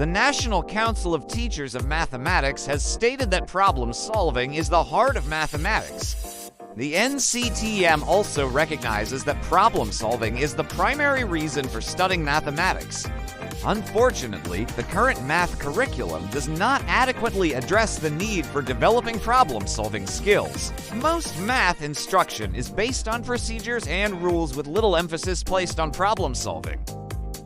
The National Council of Teachers of Mathematics has stated that problem solving is the heart of mathematics. The NCTM also recognizes that problem solving is the primary reason for studying mathematics. Unfortunately, the current math curriculum does not adequately address the need for developing problem-solving skills. Most math instruction is based on procedures and rules with little emphasis placed on problem-solving.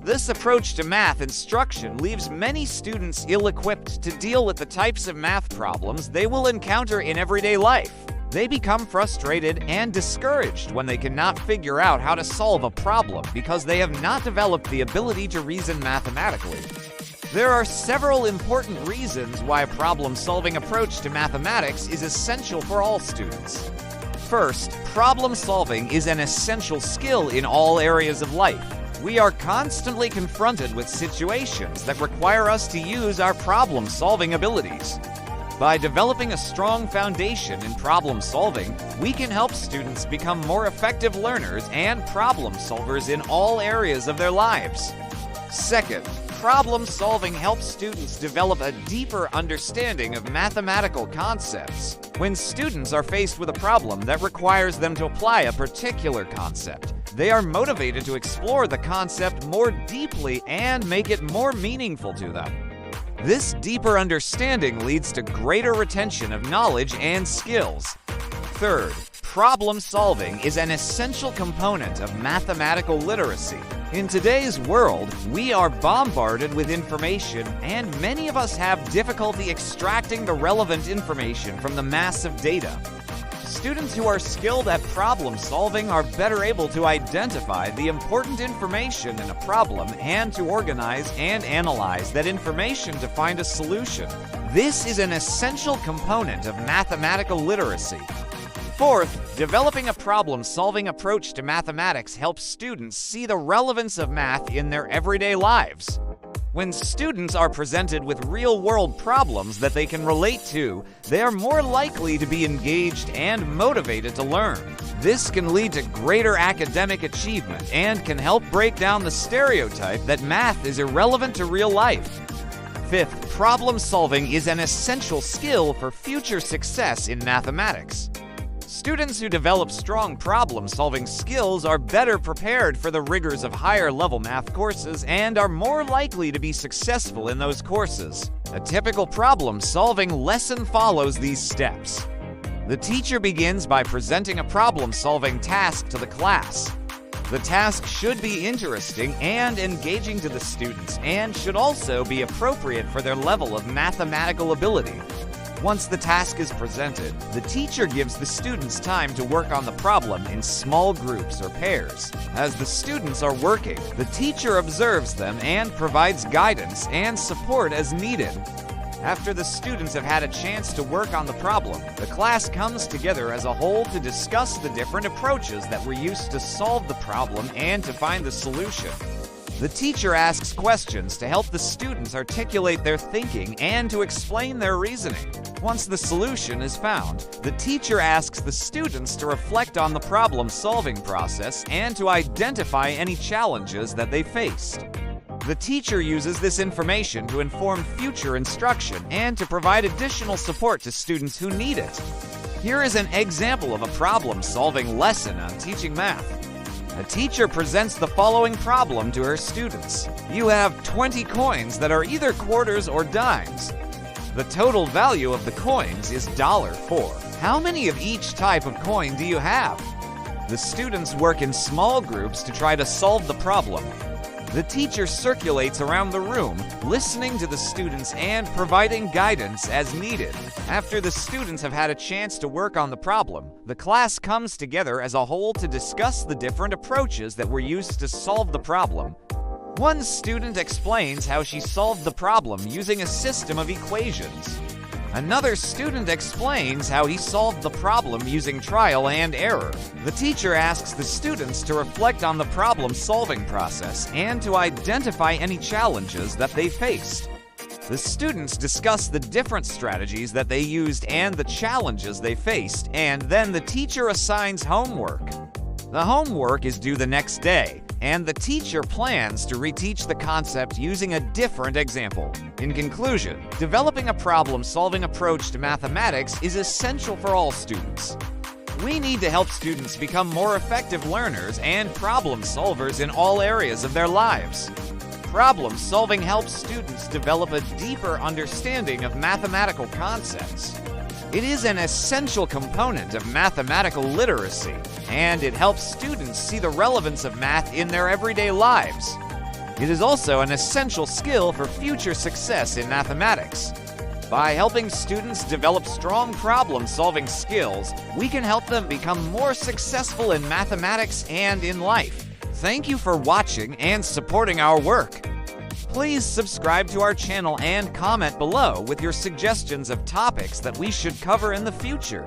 This approach to math instruction leaves many students ill-equipped to deal with the types of math problems they will encounter in everyday life. They become frustrated and discouraged when they cannot figure out how to solve a problem because they have not developed the ability to reason mathematically. There are several important reasons why a problem-solving approach to mathematics is essential for all students. First, problem-solving is an essential skill in all areas of life. We are constantly confronted with situations that require us to use our problem-solving abilities. By developing a strong foundation in problem solving, we can help students become more effective learners and problem solvers in all areas of their lives. Second, problem solving helps students develop a deeper understanding of mathematical concepts. When students are faced with a problem that requires them to apply a particular concept, they are motivated to explore the concept more deeply and make it more meaningful to them. This deeper understanding leads to greater retention of knowledge and skills. Third, problem solving is an essential component of mathematical literacy. In today's world, we are bombarded with information, and many of us have difficulty extracting the relevant information from the massive data. Students who are skilled at problem solving are better able to identify the important information in a problem and to organize and analyze that information to find a solution. This is an essential component of mathematical literacy. Fourth, developing a problem-solving approach to mathematics helps students see the relevance of math in their everyday lives. When students are presented with real-world problems that they can relate to, they are more likely to be engaged and motivated to learn. This can lead to greater academic achievement and can help break down the stereotype that math is irrelevant to real life. Fifth, problem solving is an essential skill for future success in mathematics. Students who develop strong problem-solving skills are better prepared for the rigors of higher-level math courses and are more likely to be successful in those courses. A typical problem-solving lesson follows these steps. The teacher begins by presenting a problem-solving task to the class. The task should be interesting and engaging to the students and should also be appropriate for their level of mathematical ability. Once the task is presented, the teacher gives the students time to work on the problem in small groups or pairs. As the students are working, the teacher observes them and provides guidance and support as needed. After the students have had a chance to work on the problem, the class comes together as a whole to discuss the different approaches that were used to solve the problem and to find the solution. The teacher asks questions to help the students articulate their thinking and to explain their reasoning. Once the solution is found, the teacher asks the students to reflect on the problem-solving process and to identify any challenges that they faced. The teacher uses this information to inform future instruction and to provide additional support to students who need it. Here is an example of a problem-solving lesson on teaching math. A teacher presents the following problem to her students. You have 20 coins that are either quarters or dimes. The total value of the coins is $4. How many of each type of coin do you have? The students work in small groups to try to solve the problem. The teacher circulates around the room, listening to the students and providing guidance as needed. After the students have had a chance to work on the problem, the class comes together as a whole to discuss the different approaches that were used to solve the problem. One student explains how she solved the problem using a system of equations. Another student explains how he solved the problem using trial and error. The teacher asks the students to reflect on the problem-solving process and to identify any challenges that they faced. The students discuss the different strategies that they used and the challenges they faced, and then the teacher assigns homework. The homework is due the next day, and the teacher plans to reteach the concept using a different example. In conclusion, developing a problem-solving approach to mathematics is essential for all students. We need to help students become more effective learners and problem solvers in all areas of their lives. Problem solving helps students develop a deeper understanding of mathematical concepts. It is an essential component of mathematical literacy, and it helps students see the relevance of math in their everyday lives. It is also an essential skill for future success in mathematics. By helping students develop strong problem-solving skills, we can help them become more successful in mathematics and in life. Thank you for watching and supporting our work. Please subscribe to our channel and comment below with your suggestions of topics that we should cover in the future.